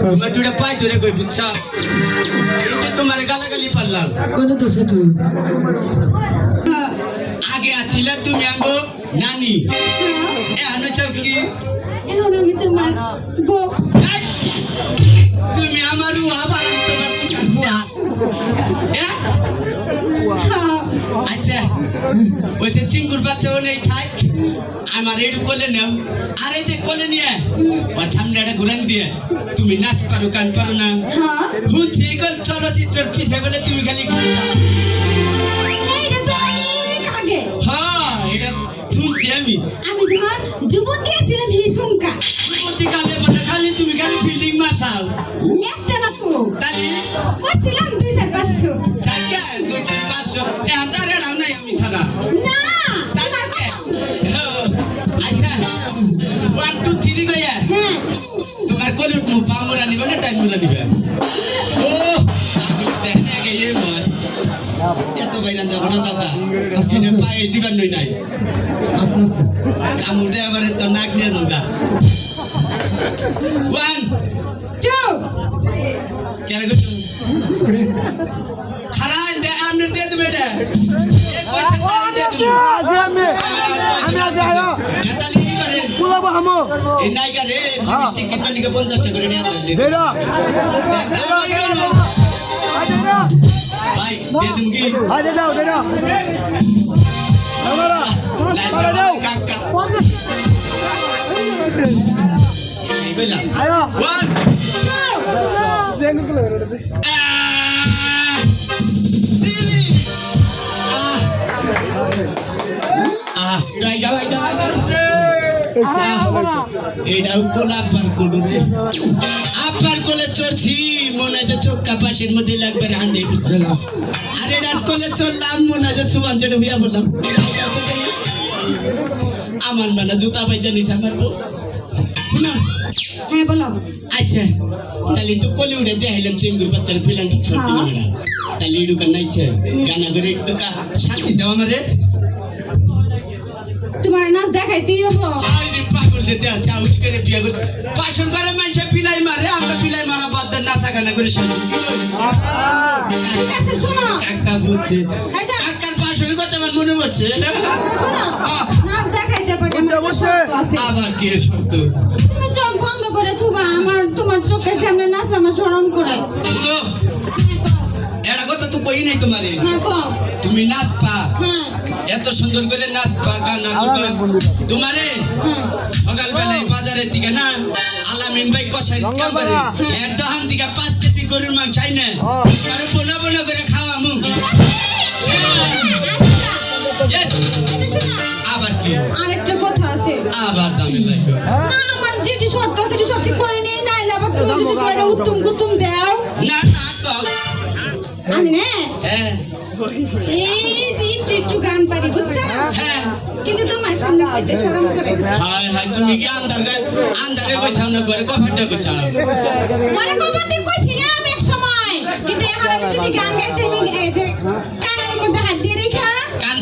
তোমার দুটা পাই ধরে কই বুঝছা এই যে তোমার গালাগালি পারলাম কোন দোষে তুই আগে আছিলা তুমি আঙ্গো নানি এখন চাও কি এখন আমি তোমার বউ তুমি আমার আবার তোমার কুয়া হ্যাঁ আচ্ছা ওই যে চিঙ্কুর বাচ্চাও নেই থাক আমার এটু কোলে নাও আর এই যে কোলে নিয়ে ওর সামনে একটা ঘুরান দিয়ে তুমি নাচ পারো গান পারো না শুনছি এগুলো চলচ্চিত্রের পিছে বলে তুমি খালি হ্যাঁ এটা শুনছি আমি তোমার যুবতী ছিলাম হিসুমকা যুবতী কালে বলে খালি তুমি খালি ফিল্ডিং মারছাও একটা না তো তাহলে করছিলাম 2-500 জায়গা 2-500 এখন তার এরাম নাই আমি ছাড়া না তোমার কথা আচ্ছা 1 2 3 গয়া হ্যাঁ তোমার কলির পামুরা নিবে না টাইম মুরা নিবে ও আমি দেখে গিয়ে মই এত বাইরান যাব না দাদা এনে পায়েস দিবার নই নাই আস্তে আস্তে কামুর দে আবার তো নাক নিয়ে দৌড়া 1 2 কেন গো খারান দে আমনে দে তুমি এটা আমি এতালি কি করে পুলাবো হামো এই নাইকা রে মিষ্টি কিনতে নিকে 50 টাকা করে নিয়ে আসলে দেরা ভাই দে তুমি কি আরে দাও দেরা আমারা লাইভে দাও কাকা এই বেলা আয়ো 1 দেন গুলো এটা কোন আব্বার কোল রে আব্বার কোলে চড়ছি মনে হয় চোখ কাপাসের মধ্যে লাগবে হান্দি আর এটার কোলে চললাম মনে হয় সুবান চেটে হইয়া বললাম আমার মানে জুতা পাইতে নিছে আমার বউ হ্যাঁ বলো আচ্ছা তাহলে তো কোলে উঠে দেখাইলাম চিঙ্গুর বাচ্চার ফিলান্টি ছড়তে গেলা তাহলে ইডু কান নাইছে গানা করে একটু শান্তি দাও আমারে তোমার নাচ দেখাইতেই হবো আরে পাগল রে দেয়া চাউস করে বিয়া করতে পাশর করে মানুষে পিলাই মারে আমরা পিলাই মারা বাদ দেন নাচা গানা করে শান্তি ঠিক আছে শোনো কাকা বুঝছে আচ্ছা কাকার পাশরের কথা আমার মনে পড়ছে শোনো নাচ দেখাইতে পারি আবার কি শর্ত তুমি চোখ বন্ধ করে থুবা আমার তোমার চোখের সামনে নাচ আমার শরম করে এটা কথা তো কই নাই তোমারে হ্যাঁ কও তুমি নাচ পা হ্যাঁ এত সুন্দর করে নাচ পা গানা করবা তোমারে হ্যাঁ সকাল বেলায় বাজারের দিকে না আলামিন ভাই কষাই কামবারে এর দোকান থেকে 5 কেজি গরুর মাংস চাই না আর বোনা বোনা করে খাওয়ামু আবার কি আরেকটা কথা আছে আবার ঝামেলা না আমার যেটি শর্ত আছে সেটি সব ঠিক করে নিয়ে নাইলে আবার তুমি যদি করে উত্তম কুতুম দাও না না কও আমি না হ্যাঁ এই যে একটু গান পারি বুঝছো হ্যাঁ কিন্তু তোমার সামনে কইতে শরম করে হায় হায় তুমি কি আন্দারে কইছাও না করে কফাটা কইছাও মনে কবাতে কইছিলাম এক সময় কিন্তু এখন আমি যদি গান গাইতে এই যে কানের মধ্যে হাত দিয়ে রেখা কান